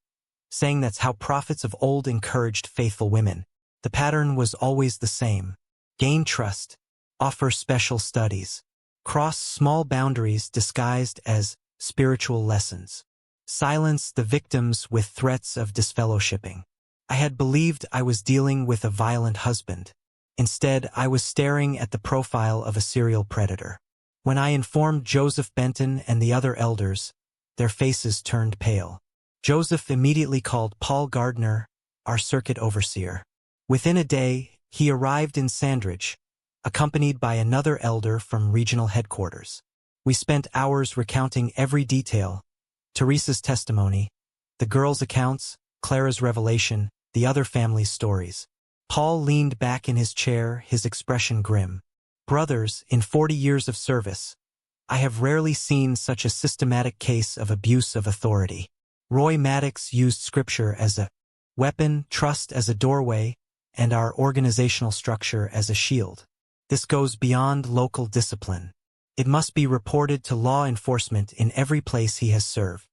saying that's how prophets of old encouraged faithful women. The pattern was always the same. Gain trust, offer special studies, cross small boundaries disguised as spiritual lessons, silence the victims with threats of disfellowshipping. I had believed I was dealing with a violent husband. Instead, I was staring at the profile of a serial predator. When I informed Joseph Benton and the other elders, their faces turned pale. Joseph immediately called Paul Gardner, our circuit overseer. Within a day, he arrived in Sandridge, accompanied by another elder from regional headquarters. We spent hours recounting every detail: Teresa's testimony, the girls' accounts, Clara's revelation, the other families' stories. Paul leaned back in his chair, his expression grim. "Brothers, in 40 years of service, I have rarely seen such a systematic case of abuse of authority. Roy Maddox used scripture as a weapon, trust as a doorway, and our organizational structure as a shield. This goes beyond local discipline. It must be reported to law enforcement in every place he has served.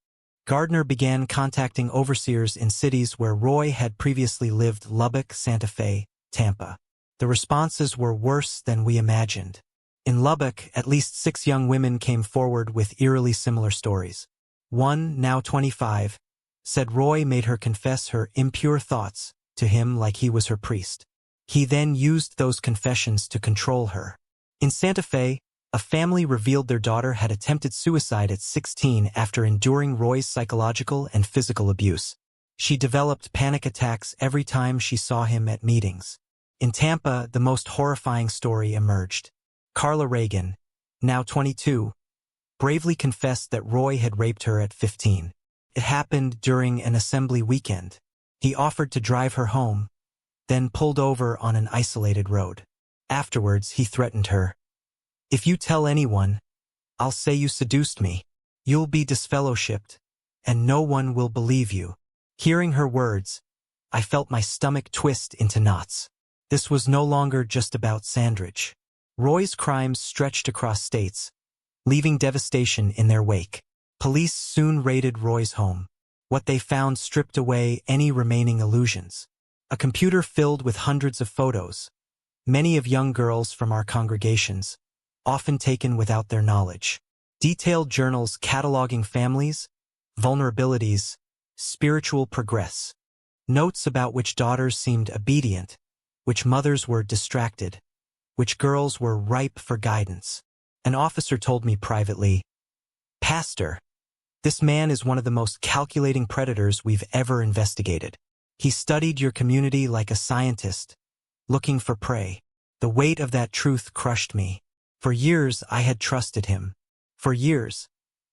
Gardner began contacting overseers in cities where Roy had previously lived: Lubbock, Santa Fe, Tampa. The responses were worse than we imagined. In Lubbock, at least 6 young women came forward with eerily similar stories. One, now 25, said Roy made her confess her impure thoughts to him like he was her priest. He then used those confessions to control her. In Santa Fe, a family revealed their daughter had attempted suicide at 16 after enduring Roy's psychological and physical abuse. She developed panic attacks every time she saw him at meetings. In Tampa, the most horrifying story emerged. Carla Reagan, now 22, bravely confessed that Roy had raped her at 15. It happened during an assembly weekend. He offered to drive her home, then pulled over on an isolated road. Afterwards, he threatened her. "If you tell anyone, I'll say you seduced me. You'll be disfellowshipped, and no one will believe you." Hearing her words, I felt my stomach twist into knots. This was no longer just about Sandridge. Roy's crimes stretched across states, leaving devastation in their wake. Police soon raided Roy's home. What they found stripped away any remaining illusions. A computer filled with hundreds of photos, many of young girls from our congregations, often taken without their knowledge. Detailed journals cataloging families, vulnerabilities, spiritual progress. Notes about which daughters seemed obedient, which mothers were distracted, which girls were ripe for guidance. An officer told me privately, "Pastor, this man is one of the most calculating predators we've ever investigated. He studied your community like a scientist, looking for prey." The weight of that truth crushed me. For years, I had trusted him. For years,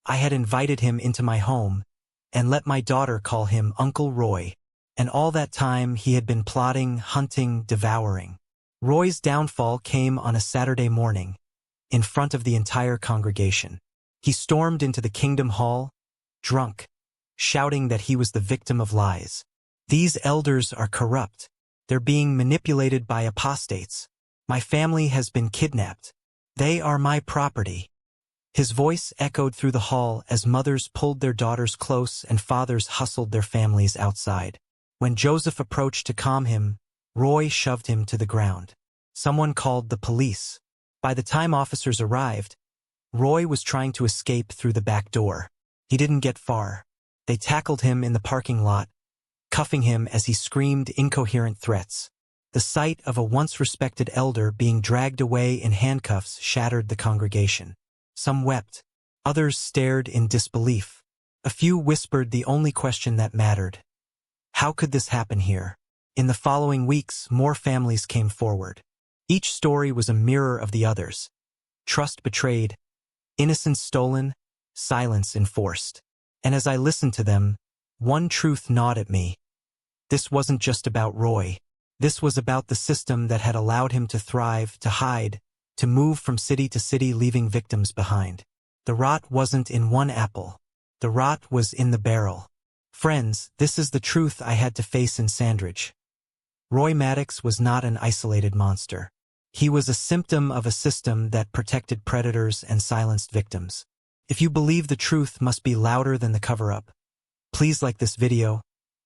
I had invited him into my home and let my daughter call him Uncle Roy. And all that time, he had been plotting, hunting, devouring. Roy's downfall came on a Saturday morning, in front of the entire congregation. He stormed into the Kingdom Hall, drunk, shouting that he was the victim of lies. "These elders are corrupt. They're being manipulated by apostates. My family has been kidnapped. They are my property." His voice echoed through the hall as mothers pulled their daughters close and fathers hustled their families outside. When Joseph approached to calm him, Roy shoved him to the ground. Someone called the police. By the time officers arrived, Roy was trying to escape through the back door. He didn't get far. They tackled him in the parking lot, cuffing him as he screamed incoherent threats. The sight of a once respected elder being dragged away in handcuffs shattered the congregation. Some wept. Others stared in disbelief. A few whispered the only question that mattered. How could this happen here? In the following weeks, more families came forward. Each story was a mirror of the others. Trust betrayed, innocence stolen, silence enforced. And as I listened to them, one truth gnawed at me. This wasn't just about Roy. This was about the system that had allowed him to thrive, to hide, to move from city to city, leaving victims behind. The rot wasn't in one apple. The rot was in the barrel. Friends, this is the truth I had to face in Sandridge. Roy Maddox was not an isolated monster. He was a symptom of a system that protected predators and silenced victims. If you believe the truth must be louder than the cover-up, please like this video,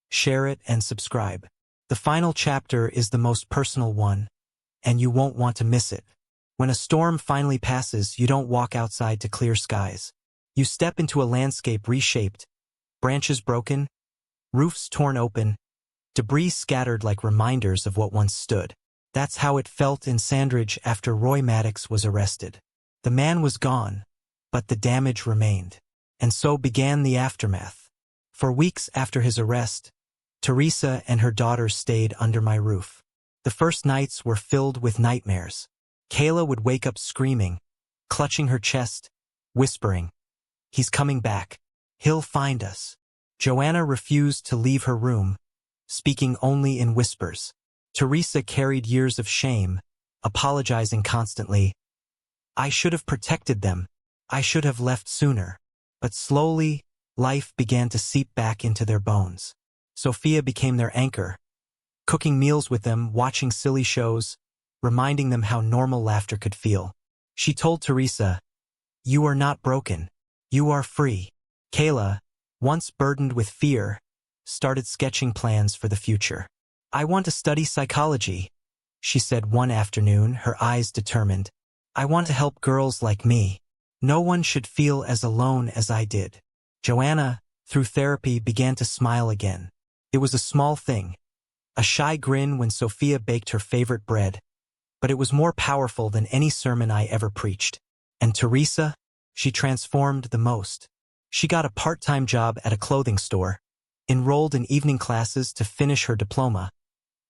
share it, and subscribe. The final chapter is the most personal one, and you won't want to miss it. When a storm finally passes, you don't walk outside to clear skies. You step into a landscape reshaped, branches broken, roofs torn open, debris scattered like reminders of what once stood. That's how it felt in Sandridge after Roy Maddox was arrested. The man was gone, but the damage remained. And so began the aftermath. For weeks after his arrest, Teresa and her daughters stayed under my roof. The first nights were filled with nightmares. Kayla would wake up screaming, clutching her chest, whispering, "He's coming back. He'll find us." Joanna refused to leave her room, speaking only in whispers. Teresa carried years of shame, apologizing constantly. "I should have protected them. I should have left sooner." But slowly, life began to seep back into their bones. Sophia became their anchor, cooking meals with them, watching silly shows, reminding them how normal laughter could feel. She told Teresa, "You are not broken. You are free." Kayla, once burdened with fear, started sketching plans for the future. "I want to study psychology," she said one afternoon, her eyes determined. "I want to help girls like me. No one should feel as alone as I did." Joanna, through therapy, began to smile again. It was a small thing, a shy grin when Sophia baked her favorite bread, but it was more powerful than any sermon I ever preached. And Teresa? She transformed the most. She got a part-time job at a clothing store, enrolled in evening classes to finish her diploma,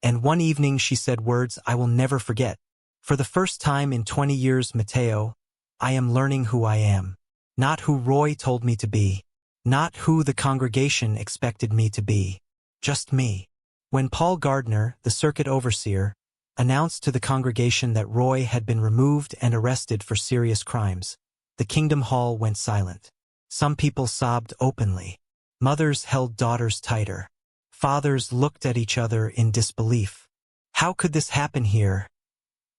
and one evening she said words I will never forget. "For the first time in 20 years, Matteo, I am learning who I am. Not who Roy told me to be. Not who the congregation expected me to be. Just me." When Paul Gardner, the circuit overseer, announced to the congregation that Roy had been removed and arrested for serious crimes, the Kingdom Hall went silent. Some people sobbed openly. Mothers held daughters tighter. Fathers looked at each other in disbelief. "How could this happen here?"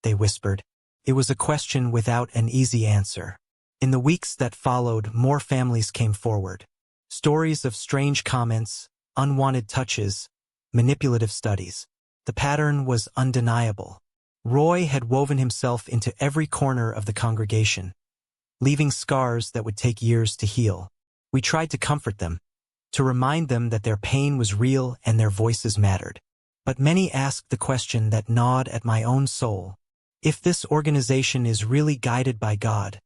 they whispered. It was a question without an easy answer. In the weeks that followed, more families came forward. Stories of strange comments, unwanted touches, manipulative studies. The pattern was undeniable. Roy had woven himself into every corner of the congregation, leaving scars that would take years to heal. We tried to comfort them, to remind them that their pain was real and their voices mattered. But many asked the question that gnawed at my own soul. If this organization is really guided by God,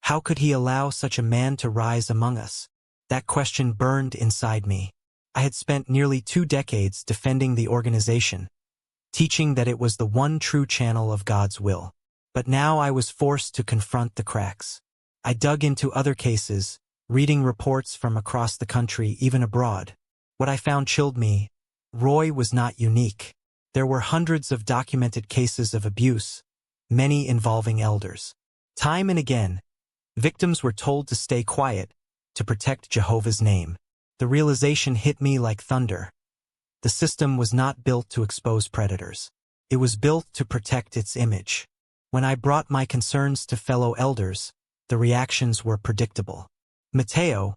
how could he allow such a man to rise among us? That question burned inside me. I had spent nearly 2 decades defending the organization, teaching that it was the one true channel of God's will. But now I was forced to confront the cracks. I dug into other cases, reading reports from across the country, even abroad. What I found chilled me. Roy was not unique. There were hundreds of documented cases of abuse, many involving elders. Time and again, victims were told to stay quiet, to protect Jehovah's name. The realization hit me like thunder. The system was not built to expose predators. It was built to protect its image. When I brought my concerns to fellow elders, the reactions were predictable. "Matteo,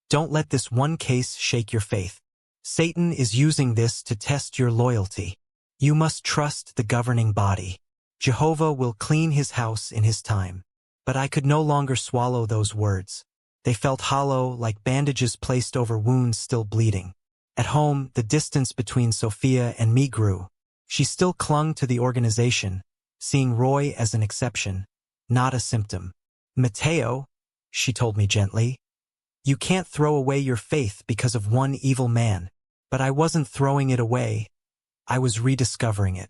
don't let this one case shake your faith. Satan is using this to test your loyalty. You must trust the governing body. Jehovah will clean his house in his time." But I could no longer swallow those words. They felt hollow, like bandages placed over wounds still bleeding. At home, the distance between Sophia and me grew. She still clung to the organization, seeing Roy as an exception, not a symptom. "Matteo," she told me gently, "you can't throw away your faith because of one evil man." But I wasn't throwing it away. I was rediscovering it.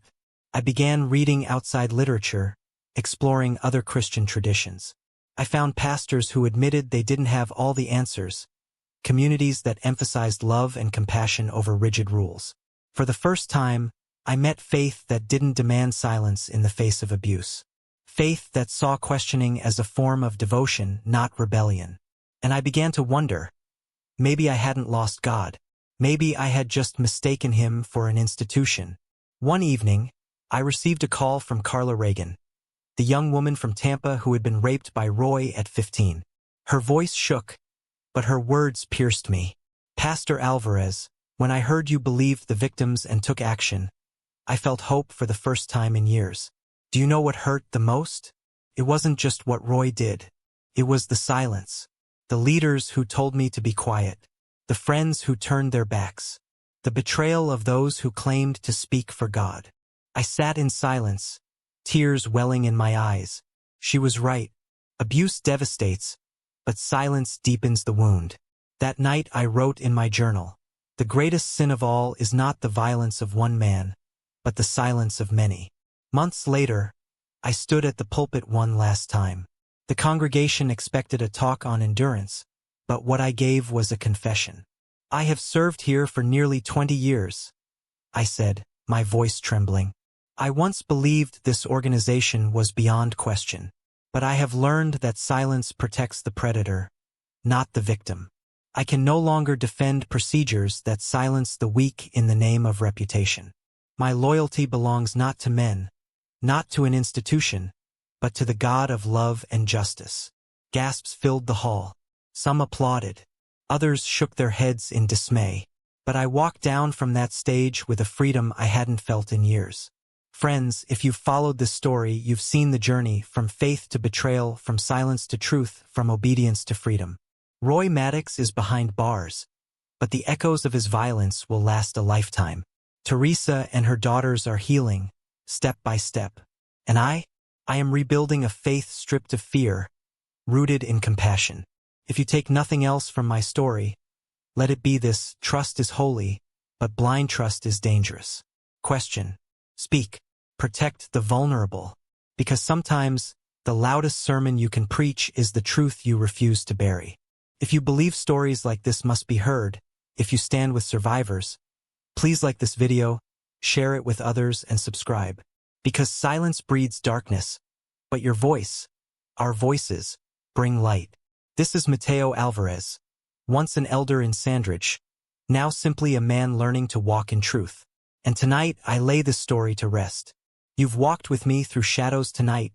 I began reading outside literature, exploring other Christian traditions. I found pastors who admitted they didn't have all the answers, communities that emphasized love and compassion over rigid rules. For the first time, I met faith that didn't demand silence in the face of abuse. Faith that saw questioning as a form of devotion, not rebellion. And I began to wonder, maybe I hadn't lost God. Maybe I had just mistaken him for an institution. One evening, I received a call from Carla Reagan, the young woman from Tampa who had been raped by Roy at 15. Her voice shook, but her words pierced me. "Pastor Alvarez, when I heard you believed the victims and took action, I felt hope for the first time in years. Do you know what hurt the most? It wasn't just what Roy did. It was the silence. The leaders who told me to be quiet. The friends who turned their backs. The betrayal of those who claimed to speak for God." I sat in silence, tears welling in my eyes. She was right. Abuse devastates, but silence deepens the wound. That night I wrote in my journal, "The greatest sin of all is not the violence of one man, but the silence of many." Months later, I stood at the pulpit one last time. The congregation expected a talk on endurance, but what I gave was a confession. "I have served here for nearly 20 years, I said, my voice trembling. "I once believed this organization was beyond question, but I have learned that silence protects the predator, not the victim. I can no longer defend procedures that silence the weak in the name of reputation. My loyalty belongs not to men, not to an institution, but to the God of love and justice." Gasps filled the hall. Some applauded. Others shook their heads in dismay. But I walked down from that stage with a freedom I hadn't felt in years. Friends, if you've followed this story, you've seen the journey from faith to betrayal, from silence to truth, from obedience to freedom. Roy Maddox is behind bars, but the echoes of his violence will last a lifetime. Teresa and her daughters are healing, step by step. And I am rebuilding a faith stripped of fear, rooted in compassion. If you take nothing else from my story, let it be this: trust is holy, but blind trust is dangerous. Question. Speak. Protect the vulnerable. Because sometimes the loudest sermon you can preach is the truth you refuse to bury. If you believe stories like this must be heard, if you stand with survivors, please like this video, share it with others, and subscribe. Because silence breeds darkness, but your voice, our voices, bring light. This is Mateo Alvarez, once an elder in Sandridge, now simply a man learning to walk in truth. And tonight I lay this story to rest. You've walked with me through shadows tonight,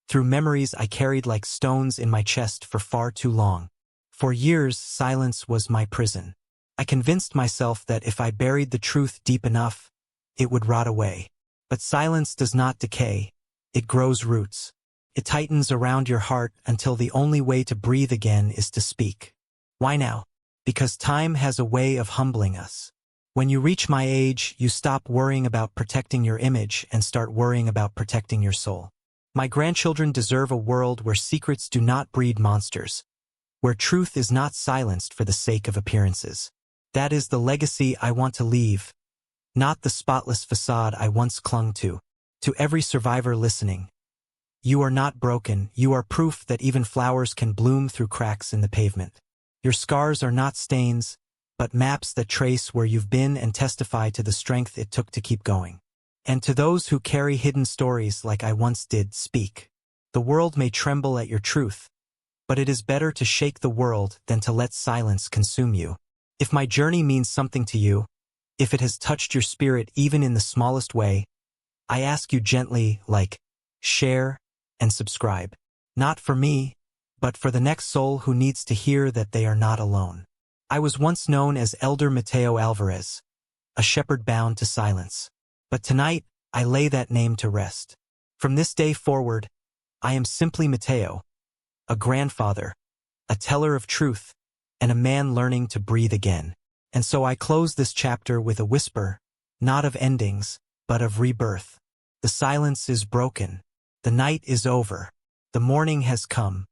through memories I carried like stones in my chest for far too long. For years, silence was my prison. I convinced myself that if I buried the truth deep enough, it would rot away. But silence does not decay. It grows roots. It tightens around your heart until the only way to breathe again is to speak. Why now? Because time has a way of humbling us. When you reach my age, you stop worrying about protecting your image and start worrying about protecting your soul. My grandchildren deserve a world where secrets do not breed monsters, where truth is not silenced for the sake of appearances. That is the legacy I want to leave, not the spotless facade I once clung to. To every survivor listening, you are not broken. You are proof that even flowers can bloom through cracks in the pavement. Your scars are not stains, but maps that trace where you've been and testify to the strength it took to keep going. And to those who carry hidden stories like I once did, speak. The world may tremble at your truth, but it is better to shake the world than to let silence consume you. If my journey means something to you, if it has touched your spirit even in the smallest way, I ask you gently, like, share, and subscribe. Not for me, but for the next soul who needs to hear that they are not alone. I was once known as Elder Mateo Alvarez, a shepherd bound to silence. But tonight, I lay that name to rest. From this day forward, I am simply Mateo, a grandfather, a teller of truth, and a man learning to breathe again. And so I close this chapter with a whisper, not of endings, but of rebirth. The silence is broken. The night is over. The morning has come.